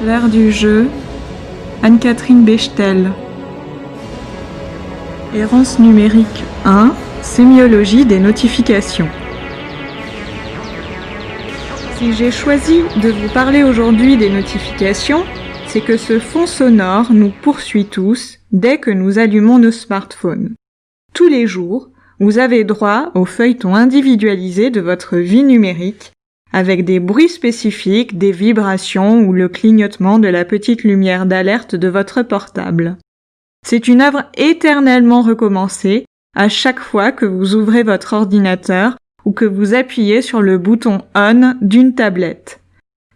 L'ère du jeu, Anne-Catherine Bechtel. Errance numérique 1, sémiologie des notifications. Si j'ai choisi de vous parler aujourd'hui des notifications, c'est que ce fond sonore nous poursuit tous dès que nous allumons nos smartphones. Tous les jours, vous avez droit au feuilleton individualisé de votre vie numérique, avec des bruits spécifiques, des vibrations ou le clignotement de la petite lumière d'alerte de votre portable. C'est une œuvre éternellement recommencée à chaque fois que vous ouvrez votre ordinateur ou que vous appuyez sur le bouton « On » d'une tablette.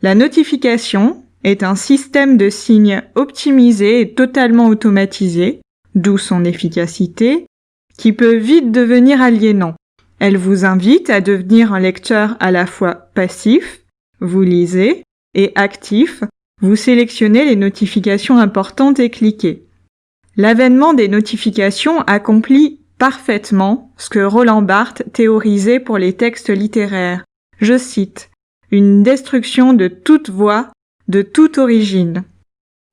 La notification est un système de signes optimisé et totalement automatisé, d'où son efficacité, qui peut vite devenir aliénant. Elle vous invite à devenir un lecteur à la fois passif, vous lisez, et actif, vous sélectionnez les notifications importantes et cliquez. L'avènement des notifications accomplit parfaitement ce que Roland Barthes théorisait pour les textes littéraires. Je cite, « une destruction de toute voix, de toute origine ».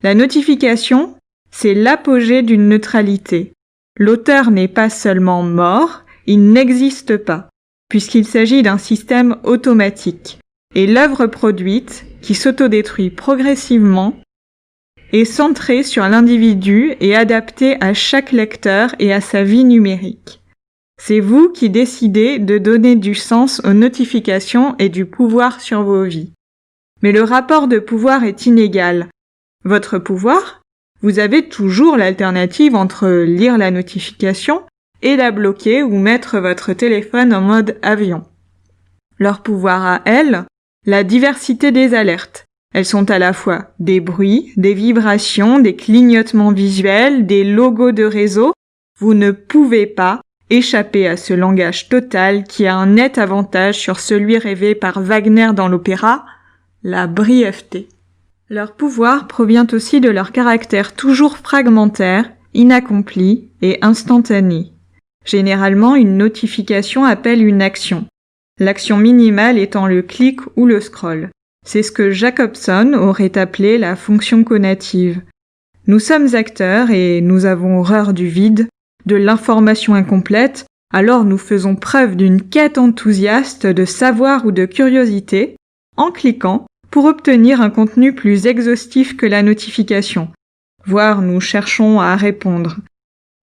La notification, c'est l'apogée d'une neutralité. L'auteur n'est pas seulement mort, il n'existe pas, puisqu'il s'agit d'un système automatique. Et l'œuvre produite, qui s'autodétruit progressivement, est centrée sur l'individu et adaptée à chaque lecteur et à sa vie numérique. C'est vous qui décidez de donner du sens aux notifications et du pouvoir sur vos vies. Mais le rapport de pouvoir est inégal. Votre pouvoir, vous avez toujours l'alternative entre lire la notification et la bloquer ou mettre votre téléphone en mode avion. Leur pouvoir à elles, la diversité des alertes. Elles sont à la fois des bruits, des vibrations, des clignotements visuels, des logos de réseau. Vous ne pouvez pas échapper à ce langage total qui a un net avantage sur celui rêvé par Wagner dans l'opéra, la brièveté. Leur pouvoir provient aussi de leur caractère toujours fragmentaire, inaccompli et instantané. Généralement, une notification appelle une action. L'action minimale étant le clic ou le scroll. C'est ce que Jacobson aurait appelé la fonction conative. Nous sommes acteurs et nous avons horreur du vide, de l'information incomplète, alors nous faisons preuve d'une quête enthousiaste de savoir ou de curiosité, en cliquant, pour obtenir un contenu plus exhaustif que la notification. Voire nous cherchons à répondre.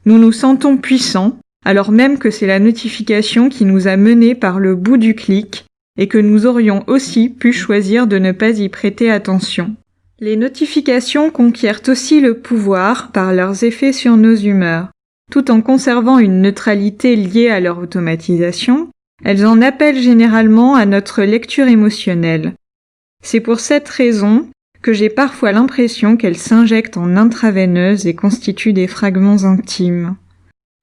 Nous nous sentons puissants, alors même que c'est la notification qui nous a menés par le bout du clic et que nous aurions aussi pu choisir de ne pas y prêter attention. Les notifications conquièrent aussi le pouvoir par leurs effets sur nos humeurs. Tout en conservant une neutralité liée à leur automatisation, elles en appellent généralement à notre lecture émotionnelle. C'est pour cette raison que j'ai parfois l'impression qu'elles s'injectent en intraveineuse et constituent des fragments intimes.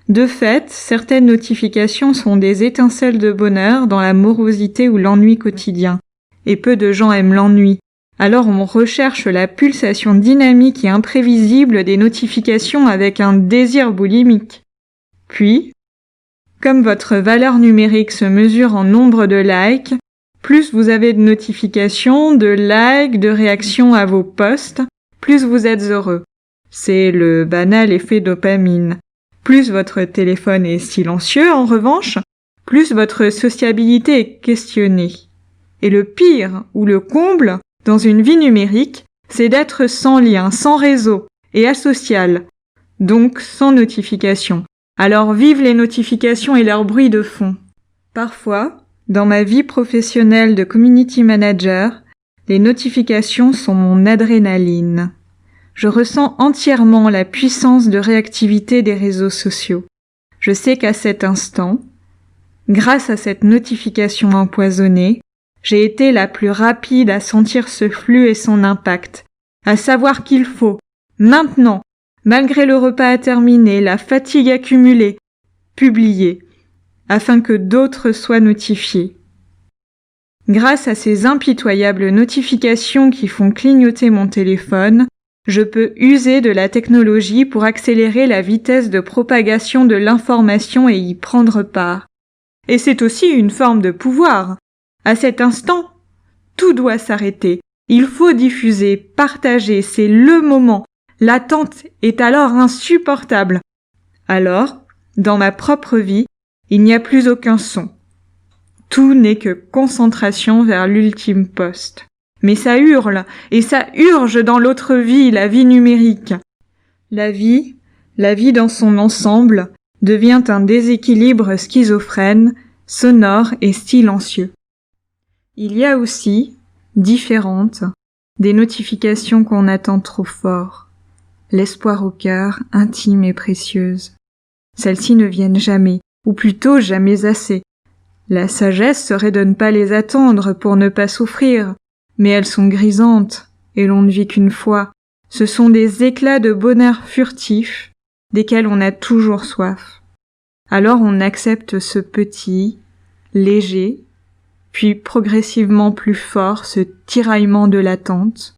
De fait, certaines notifications sont des étincelles de bonheur dans la morosité ou l'ennui quotidien. Et peu de gens aiment l'ennui. Alors on recherche la pulsation dynamique et imprévisible des notifications avec un désir boulimique. Puis, comme votre valeur numérique se mesure en nombre de likes, plus vous avez de notifications, de likes, de réactions à vos posts, plus vous êtes heureux. C'est le banal effet dopamine. Plus votre téléphone est silencieux, en revanche, plus votre sociabilité est questionnée. Et le pire, ou le comble, dans une vie numérique, c'est d'être sans lien, sans réseau, et asocial, donc sans notification. Alors vive les notifications et leur bruit de fond. Parfois, dans ma vie professionnelle de community manager, les notifications sont mon adrénaline. Je ressens entièrement la puissance de réactivité des réseaux sociaux. Je sais qu'à cet instant, grâce à cette notification empoisonnée, j'ai été la plus rapide à sentir ce flux et son impact, à savoir qu'il faut, maintenant, malgré le repas à terminer, la fatigue accumulée, publier, afin que d'autres soient notifiés. Grâce à ces impitoyables notifications qui font clignoter mon téléphone, je peux user de la technologie pour accélérer la vitesse de propagation de l'information et y prendre part. Et c'est aussi une forme de pouvoir. À cet instant, tout doit s'arrêter Il faut diffuser, partager, c'est le moment. L'attente est alors insupportable. Alors, dans ma propre vie, il n'y a plus aucun son. Tout n'est que concentration vers l'ultime poste. Mais ça hurle, et ça urge dans l'autre vie, la vie numérique. La vie dans son ensemble, devient un déséquilibre schizophrène, sonore et silencieux. Il y a aussi, différentes, des notifications qu'on attend trop fort, l'espoir au cœur, intime et précieuse. Celles-ci ne viennent jamais, ou plutôt jamais assez. La sagesse serait de ne pas les attendre pour ne pas souffrir, mais elles sont grisantes, et l'on ne vit qu'une fois. Ce sont des éclats de bonheur furtifs, desquels on a toujours soif. Alors on accepte ce petit, léger, puis progressivement plus fort ce tiraillement de l'attente,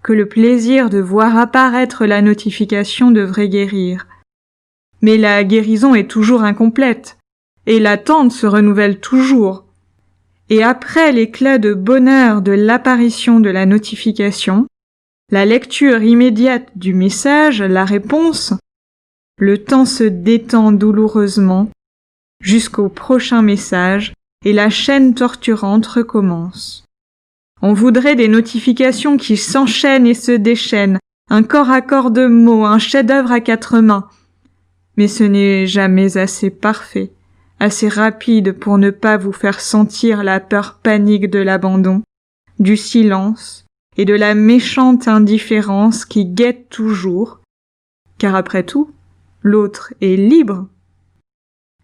que le plaisir de voir apparaître la notification devrait guérir. Mais la guérison est toujours incomplète, et l'attente se renouvelle toujours. Et après l'éclat de bonheur de l'apparition de la notification, la lecture immédiate du message, la réponse, le temps se détend douloureusement jusqu'au prochain message et la chaîne torturante recommence. On voudrait des notifications qui s'enchaînent et se déchaînent, un corps à corps de mots, un chef-d'œuvre à 4 mains. Mais ce n'est jamais assez parfait, assez rapide pour ne pas vous faire sentir la peur panique de l'abandon, du silence et de la méchante indifférence qui guette toujours, car après tout, l'autre est libre.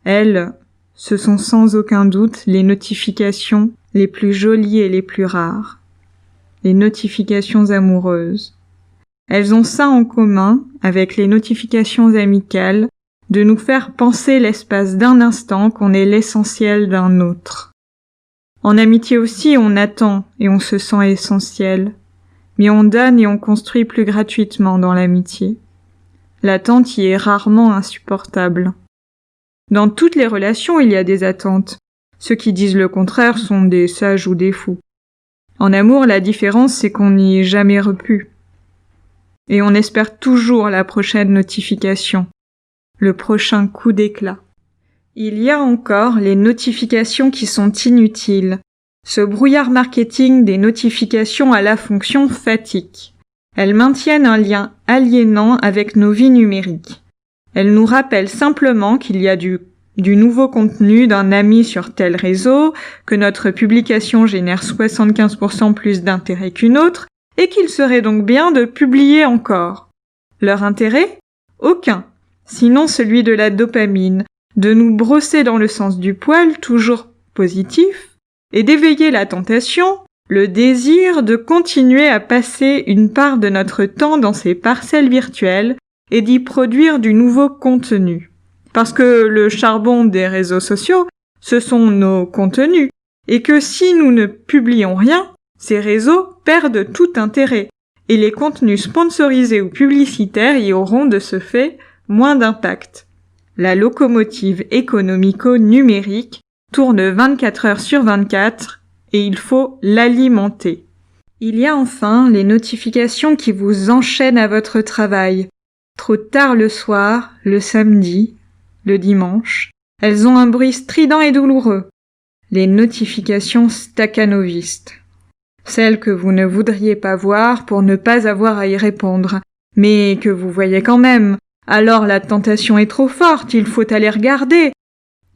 Elles, ce sont sans aucun doute les notifications les plus jolies et les plus rares, les notifications amoureuses. Elles ont ça en commun avec les notifications amicales, de nous faire penser l'espace d'un instant qu'on est l'essentiel d'un autre. En amitié aussi, on attend et on se sent essentiel, mais on donne et on construit plus gratuitement dans l'amitié. L'attente y est rarement insupportable. Dans toutes les relations, il y a des attentes. Ceux qui disent le contraire sont des sages ou des fous. En amour, la différence, c'est qu'on n'y est jamais repu. Et on espère toujours la prochaine notification, le prochain coup d'éclat. Il y a encore les notifications qui sont inutiles, ce brouillard marketing des notifications à la fonction fatigue. Elles maintiennent un lien aliénant avec nos vies numériques. Elles nous rappellent simplement qu'il y a du nouveau contenu d'un ami sur tel réseau, que notre publication génère 75% plus d'intérêt qu'une autre, et qu'il serait donc bien de publier encore. Leur intérêt ? Aucun, sinon celui de la dopamine, de nous brosser dans le sens du poil, toujours positif, et d'éveiller la tentation, le désir de continuer à passer une part de notre temps dans ces parcelles virtuelles et d'y produire du nouveau contenu. Parce que le charbon des réseaux sociaux, ce sont nos contenus, et que si nous ne publions rien, ces réseaux perdent tout intérêt, et les contenus sponsorisés ou publicitaires y auront de ce fait moins d'impact. La locomotive économico-numérique tourne 24 heures sur 24, et il faut l'alimenter. Il y a enfin les notifications qui vous enchaînent à votre travail. Trop tard le soir, le samedi, le dimanche, elles ont un bruit strident et douloureux. Les notifications staccanovistes. Celles que vous ne voudriez pas voir pour ne pas avoir à y répondre, mais que vous voyez quand même. Alors la tentation est trop forte, il faut aller regarder.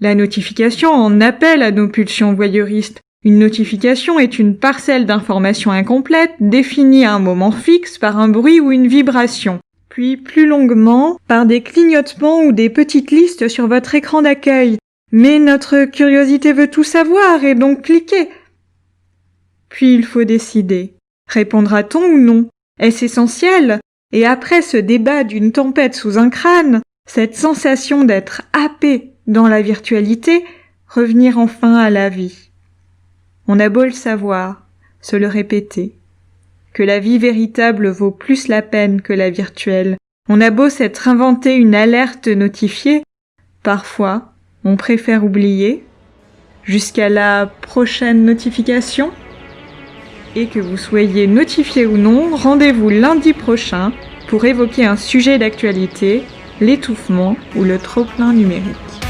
La notification en appelle à nos pulsions voyeuristes. Une notification est une parcelle d'information incomplète définie à un moment fixe par un bruit ou une vibration, puis plus longuement par des clignotements ou des petites listes sur votre écran d'accueil. Mais notre curiosité veut tout savoir et donc cliquer. Puis il faut décider. Répondra-t-on ou non? Est-ce essentiel? Et après ce débat d'une tempête sous un crâne, cette sensation d'être happé dans la virtualité, revenir enfin à la vie. On a beau le savoir, se le répéter, que la vie véritable vaut plus la peine que la virtuelle. On a beau s'être inventé une alerte notifiée, parfois on préfère oublier, jusqu'à la prochaine notification. Et que vous soyez notifié ou non, rendez-vous lundi prochain pour évoquer un sujet d'actualité, l'étouffement ou le trop-plein numérique.